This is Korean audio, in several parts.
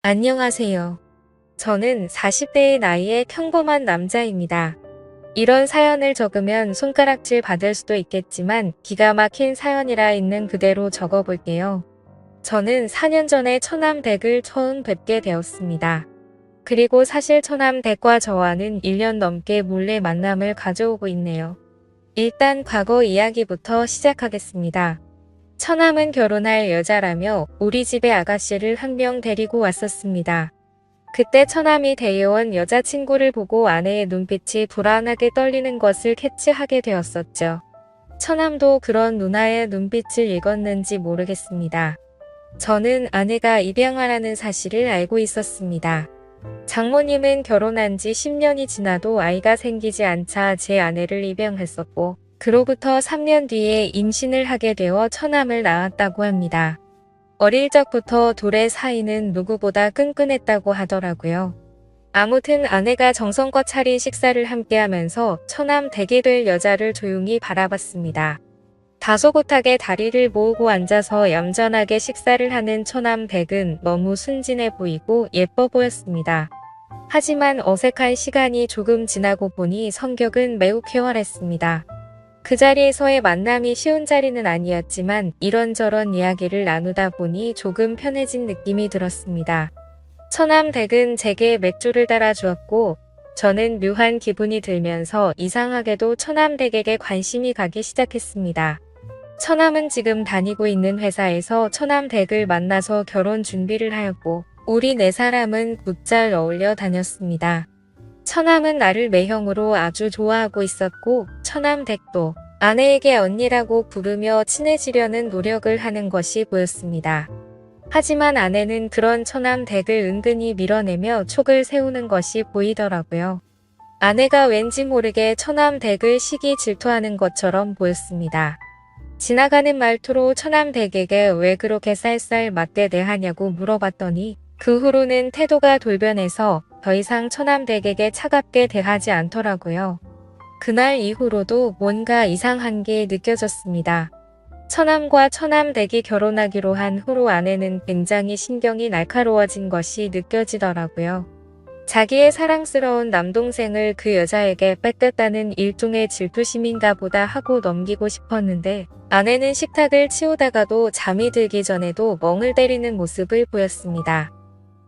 안녕하세요. 저는 40대의 나이에 평범한 남자입니다. 이런 사연을 적으면 손가락질 받을 수도 있겠지만 기가 막힌 사연이라 있는 그대로 적어볼게요. 저는 4년 전에 처남댁을 처음 뵙게 되었습니다. 그리고 사실 처남댁과 저와는 1년 넘게 몰래 만남을 가져오고 있네요. 일단 과거 이야기부터 시작하겠습니다. 처남은 결혼할 여자라며 우리 집에 아가씨를 한 명 데리고 왔었습니다. 그때 처남이 데려온 여자친구를 보고 아내의 눈빛이 불안하게 떨리는 것을 캐치하게 되었었죠. 처남도 그런 누나의 눈빛을 읽었는지 모르겠습니다. 저는 아내가 입양하라는 사실을 알고 있었습니다. 장모님은 결혼한 지 10년이 지나도 아이가 생기지 않자 제 아내를 입양했었고 그로부터 3년 뒤에 임신을 하게 되어 처남을 낳았다고 합니다. 어릴 적부터 둘의 사이는 누구보다 끈끈했다고 하더라고요. 아무튼 아내가 정성껏 차린 식사를 함께하면서 처남 되게 될 여자를 조용히 바라봤습니다. 다소곳하게 다리를 모으고 앉아서 얌전하게 식사를 하는 처남 댁은 너무 순진해 보이고 예뻐 보였습니다. 하지만 어색한 시간이 조금 지나고 보니 성격은 매우 쾌활했습니다. 그 자리에서의 만남이 쉬운 자리는 아니었지만 이런저런 이야기를 나누다 보니 조금 편해진 느낌이 들었습니다. 처남 댁은 제게 맥주를 따라주었고 저는 묘한 기분이 들면서 이상하게도 처남 댁에게 관심이 가기 시작했습니다. 처남은 지금 다니고 있는 회사에서 처남 댁을 만나서 결혼 준비를 하였고 우리 네 사람은 곧잘 어울려 다녔습니다. 처남은 나를 매형으로 아주 좋아하고 있었고 처남 댁도 아내에게 언니라고 부르며 친해지려는 노력을 하는 것이 보였습니다. 하지만 아내는 그런 처남 댁을 은근히 밀어내며 촉을 세우는 것이 보이더라고요. 아내가 왠지 모르게 처남 댁을 시기 질투하는 것처럼 보였습니다. 지나가는 말투로 처남 댁에게 왜 그렇게 쌀쌀 맞게 대하냐고 물어봤더니 그 후로는 태도가 돌변해서 더 이상 처남 댁에게 차갑게 대하지 않더라고요. 그날 이후로도 뭔가 이상한 게 느껴졌습니다. 처남과 처남 댁이 결혼하기로 한 후로 아내는 굉장히 신경이 날카로워진 것이 느껴지더라고요. 자기의 사랑스러운 남동생을 그 여자에게 뺏겼다는 일종의 질투심인가 보다 하고 넘기고 싶었는데 아내는 식탁을 치우다가도 잠이 들기 전에도 멍을 때리는 모습을 보였습니다.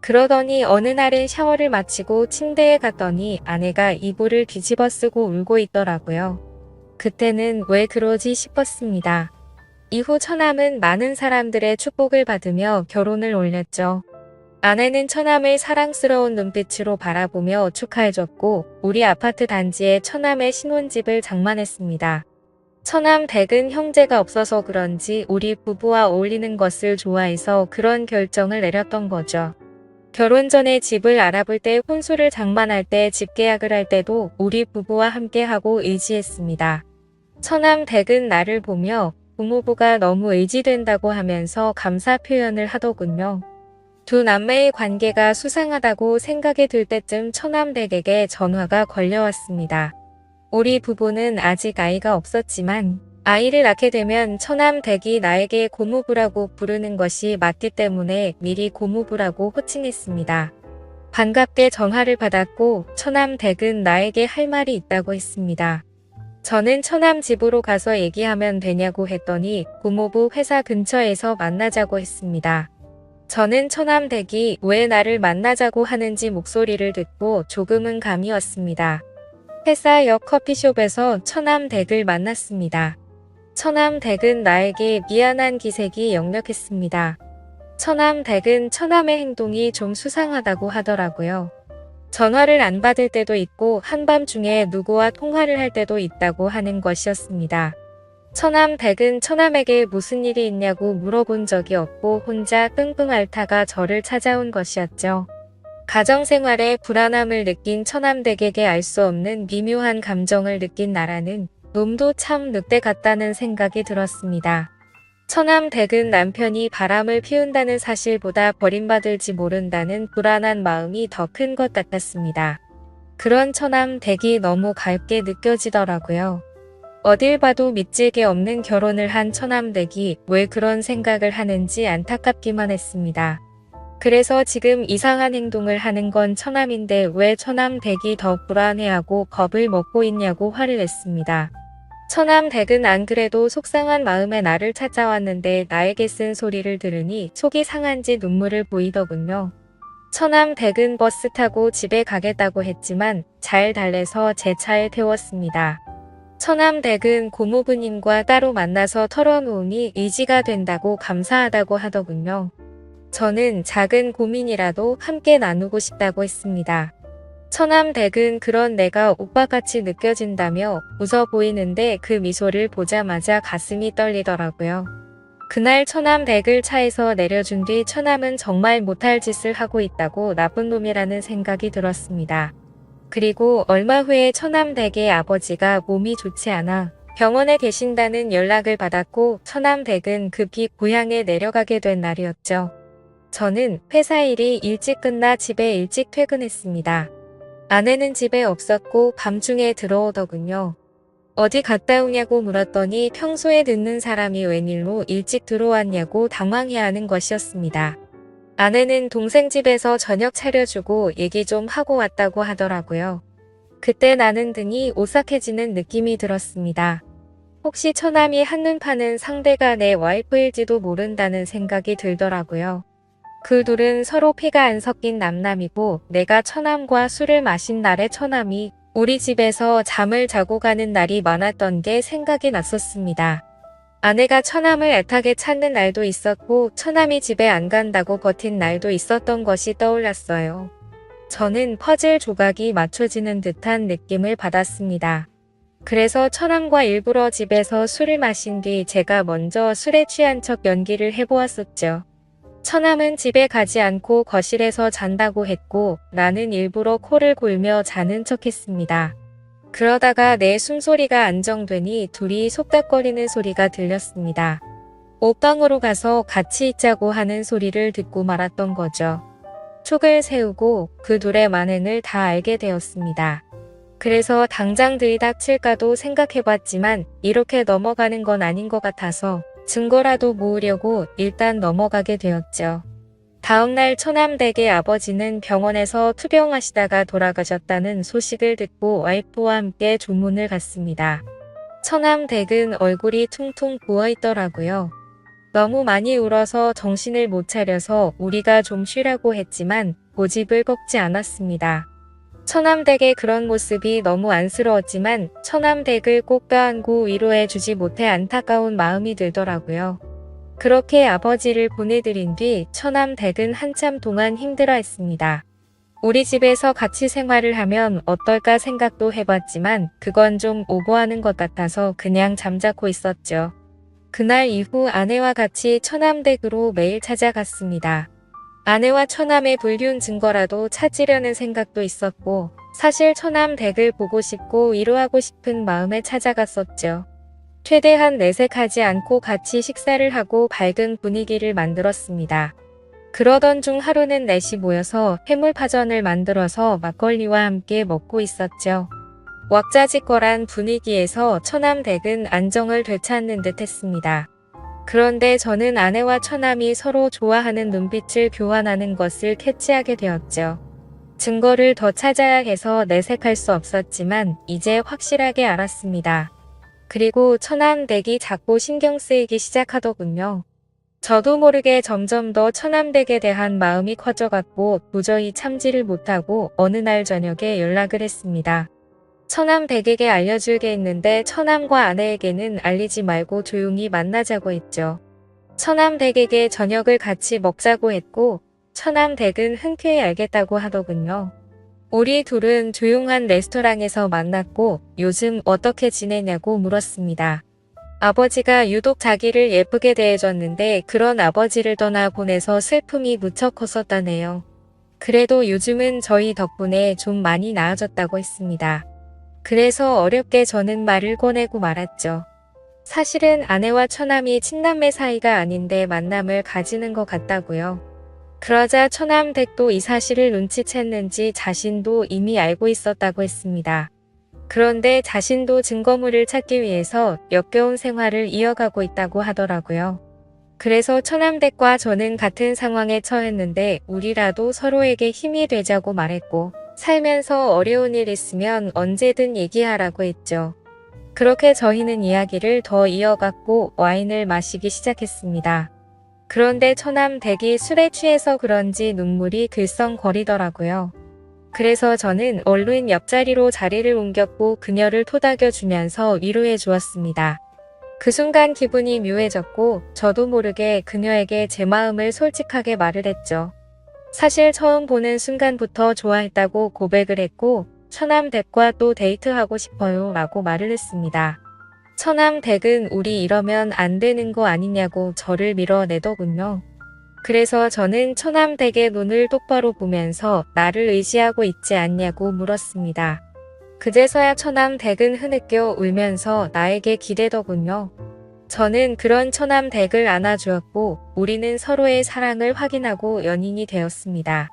그러더니 어느 날은 샤워를 마치고 침대에 갔더니 아내가 이불을 뒤집어 쓰고 울고 있더라고요. 그때는 왜 그러지 싶었습니다. 이후 처남은 많은 사람들의 축복을 받으며 결혼을 올렸죠. 아내는 처남을 사랑스러운 눈빛으로 바라보며 축하해줬고 우리 아파트 단지에 처남의 신혼집을 장만했습니다. 처남 댁은 형제가 없어서 그런지 우리 부부와 어울리는 것을 좋아해서 그런 결정을 내렸던 거죠. 결혼 전에 집을 알아볼 때 혼수를 장만할 때 집 계약을 할 때도 우리 부부와 함께하고 의지했습니다. 처남 댁은 나를 보며 부모부가 너무 의지된다고 하면서 감사 표현을 하더군요. 두 남매의 관계가 수상하다고 생각이 들 때쯤 처남 댁에게 전화가 걸려왔습니다. 우리 부부는 아직 아이가 없었지만 아이를 낳게 되면 처남 댁이 나에게 고모부라고 부르는 것이 맞기 때문에 미리 고모부라고 호칭했습니다. 반갑게 전화를 받았고 처남 댁은 나에게 할 말이 있다고 했습니다. 저는 처남 집으로 가서 얘기하면 되냐고 했더니 고모부 회사 근처에서 만나자고 했습니다. 저는 처남 댁이 왜 나를 만나자고 하는지 목소리를 듣고 조금은 감이 왔습니다. 회사 옆 커피숍에서 처남 댁을 만났습니다. 처남 댁은 나에게 미안한 기색이 역력했습니다. 처남 댁은 처남의 행동이 좀 수상하다고 하더라고요. 전화를 안 받을 때도 있고 한밤중에 누구와 통화를 할 때도 있다고 하는 것이었습니다. 처남 댁은 처남에게 무슨 일이 있냐고 물어본 적이 없고 혼자 끙끙 앓다가 저를 찾아온 것이었죠. 가정생활에 불안함을 느낀 처남 댁에게 알 수 없는 미묘한 감정을 느낀 나라는 놈도 참 늑대 같다는 생각이 들었습니다. 처남 댁은 남편이 바람을 피운다는 사실보다 버림받을지 모른다는 불안한 마음이 더 큰 것 같았습니다. 그런 처남 댁이 너무 가엽게 느껴지더라고요. 어딜 봐도 믿질 게 없는 결혼을 한 처남 댁이 왜 그런 생각을 하는지 안타깝기만 했습니다. 그래서 지금 이상한 행동을 하는 건 처남인데 왜 처남댁이 더 불안해하고 겁을 먹고 있냐고 화를 냈습니다. 처남댁은 안 그래도 속상한 마음에 나를 찾아왔는데 나에게 쓴 소리를 들으니 속이 상한지 눈물을 보이더군요. 처남댁은 버스 타고 집에 가겠다고 했지만 잘 달래서 제 차에 태웠습니다. 처남댁은 고모부님과 따로 만나서 털어놓으니 의지가 된다고 감사하다고 하더군요. 저는 작은 고민이라도 함께 나누고 싶다고 했습니다. 처남댁은 그런 내가 오빠같이 느껴진다며 웃어 보이는데 그 미소를 보자마자 가슴이 떨리더라고요. 그날 처남댁을 차에서 내려준 뒤 처남은 정말 못할 짓을 하고 있다고 나쁜 놈이라는 생각이 들었습니다. 그리고 얼마 후에 처남댁의 아버지가 몸이 좋지 않아 병원에 계신다는 연락을 받았고 처남댁은 급히 고향에 내려가게 된 날이었죠. 저는 회사 일이 일찍 끝나 집에 일찍 퇴근했습니다. 아내는 집에 없었고 밤중에 들어오더군요. 어디 갔다 오냐고 물었더니 평소에 듣는 사람이 웬일로 일찍 들어왔냐고 당황해하는 것이었습니다. 아내는 동생 집에서 저녁 차려주고 얘기 좀 하고 왔다고 하더라고요. 그때 나는 등이 오싹해지는 느낌이 들었습니다. 혹시 처남이 한눈 파는 상대가 내 와이프일지도 모른다는 생각이 들더라고요. 그 둘은 서로 피가 안 섞인 남남이고 내가 처남과 술을 마신 날에 처남이 우리 집에서 잠을 자고 가는 날이 많았던 게 생각이 났었습니다. 아내가 처남을 애타게 찾는 날도 있었고 처남이 집에 안 간다고 버틴 날도 있었던 것이 떠올랐어요. 저는 퍼즐 조각이 맞춰지는 듯한 느낌을 받았습니다. 그래서 처남과 일부러 집에서 술을 마신 뒤 제가 먼저 술에 취한 척 연기를 해보았었죠. 처남은 집에 가지 않고 거실에서 잔다고 했고 나는 일부러 코를 골며 자는 척했습니다. 그러다가 내 숨소리가 안정되니 둘이 속닥거리는 소리가 들렸습니다. 옷방으로 가서 같이 있자고 하는 소리를 듣고 말았던 거죠. 촉을 세우고 그 둘의 만행을 다 알게 되었습니다. 그래서 당장 들이닥칠까도 생각해봤지만 이렇게 넘어가는 건 아닌 것 같아서 증거라도 모으려고 일단 넘어가게 되었죠. 다음날 처남댁의 아버지는 병원에서 투병하시다가 돌아가셨다는 소식을 듣고 와이프와 함께 조문을 갔습니다. 처남댁은 얼굴이 퉁퉁 부어있더라고요. 너무 많이 울어서 정신을 못 차려서 우리가 좀 쉬라고 했지만 고집을 꺾지 않았습니다. 처남댁의 그런 모습이 너무 안쓰러웠지만 처남댁을 꼭 껴안고 위로해주지 못해 안타까운 마음이 들더라고요. 그렇게 아버지를 보내드린 뒤 처남댁은 한참 동안 힘들어했습니다. 우리 집에서 같이 생활을 하면 어떨까 생각도 해봤지만 그건 좀 오버하는 것 같아서 그냥 잠자코 있었죠. 그날 이후 아내와 같이 처남댁으로 매일 찾아갔습니다. 아내와 처남의 불륜 증거라도 찾으려는 생각도 있었고 사실 처남댁을 보고 싶고 위로하고 싶은 마음에 찾아갔었죠. 최대한 내색하지 않고 같이 식사를 하고 밝은 분위기를 만들었습니다. 그러던 중 하루는 넷이 모여서 해물파전을 만들어서 막걸리와 함께 먹고 있었죠. 왁자지껄한 분위기에서 처남댁은 안정을 되찾는 듯 했습니다. 그런데 저는 아내와 처남이 서로 좋아하는 눈빛을 교환하는 것을 캐치하게 되었죠. 증거를 더 찾아야 해서 내색할 수 없었지만 이제 확실하게 알았습니다. 그리고 처남댁이 자꾸 신경 쓰이기 시작하더군요. 저도 모르게 점점 더 처남댁에 대한 마음이 커져갔고 도저히 참지를 못하고 어느 날 저녁에 연락을 했습니다. 처남댁에게 알려줄 게 있는데 처남과 아내에게는 알리지 말고 조용히 만나자고 했죠. 처남댁에게 저녁을 같이 먹자고 했고 처남댁은 흔쾌히 알겠다고 하더군요. 우리 둘은 조용한 레스토랑에서 만났고 요즘 어떻게 지내냐고 물었습니다. 아버지가 유독 자기를 예쁘게 대해줬는데 그런 아버지를 떠나 보내서 슬픔이 무척 컸었다네요. 그래도 요즘은 저희 덕분에 좀 많이 나아졌다고 했습니다. 그래서 어렵게 저는 말을 꺼내고 말았죠. 사실은 아내와 처남이 친남매 사이가 아닌데 만남을 가지는 것 같다고요. 그러자 처남댁도 이 사실을 눈치챘는지 자신도 이미 알고 있었다고 했습니다. 그런데 자신도 증거물을 찾기 위해서 역겨운 생활을 이어가고 있다고 하더라고요. 그래서 처남댁과 저는 같은 상황에 처했는데 우리라도 서로에게 힘이 되자고 말했고 살면서 어려운 일 있으면 언제든 얘기하라고 했죠. 그렇게 저희는 이야기를 더 이어갔고 와인을 마시기 시작했습니다. 그런데 처남댁이 술에 취해서 그런지 눈물이 글썽거리더라고요. 그래서 저는 얼른 옆자리로 자리를 옮겼고 그녀를 토닥여 주면서 위로해 주었습니다. 그 순간 기분이 묘해졌고 저도 모르게 그녀에게 제 마음을 솔직하게 말을 했죠. 사실 처음 보는 순간부터 좋아했다고 고백을 했고 처남댁과 또 데이트하고 싶어요 라고 말을 했습니다. 처남댁은 우리 이러면 안 되는 거 아니냐고 저를 밀어내더군요. 그래서 저는 처남댁의 눈을 똑바로 보면서 나를 의지하고 있지 않냐고 물었습니다. 그제서야 처남댁은 흐느껴 울면서 나에게 기대더군요. 저는 그런 처남댁을 안아주었고 우리는 서로의 사랑을 확인하고 연인이 되었습니다.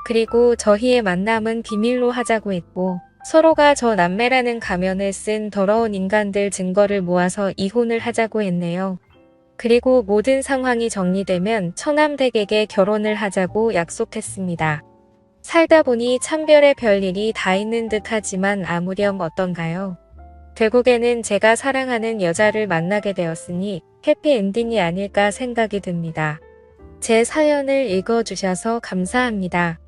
그리고 저희의 만남은 비밀로 하자고 했고 서로가 저 남매라는 가면을 쓴 더러운 인간들 증거를 모아서 이혼을 하자고 했네요. 그리고 모든 상황이 정리되면 처남댁에게 결혼을 하자고 약속했습니다. 살다 보니 참별의 별일이 다 있는 듯 하지만 아무렴 어떤가요? 결국에는 제가 사랑하는 여자를 만나게 되었으니 해피엔딩이 아닐까 생각이 듭니다. 제 사연을 읽어주셔서 감사합니다.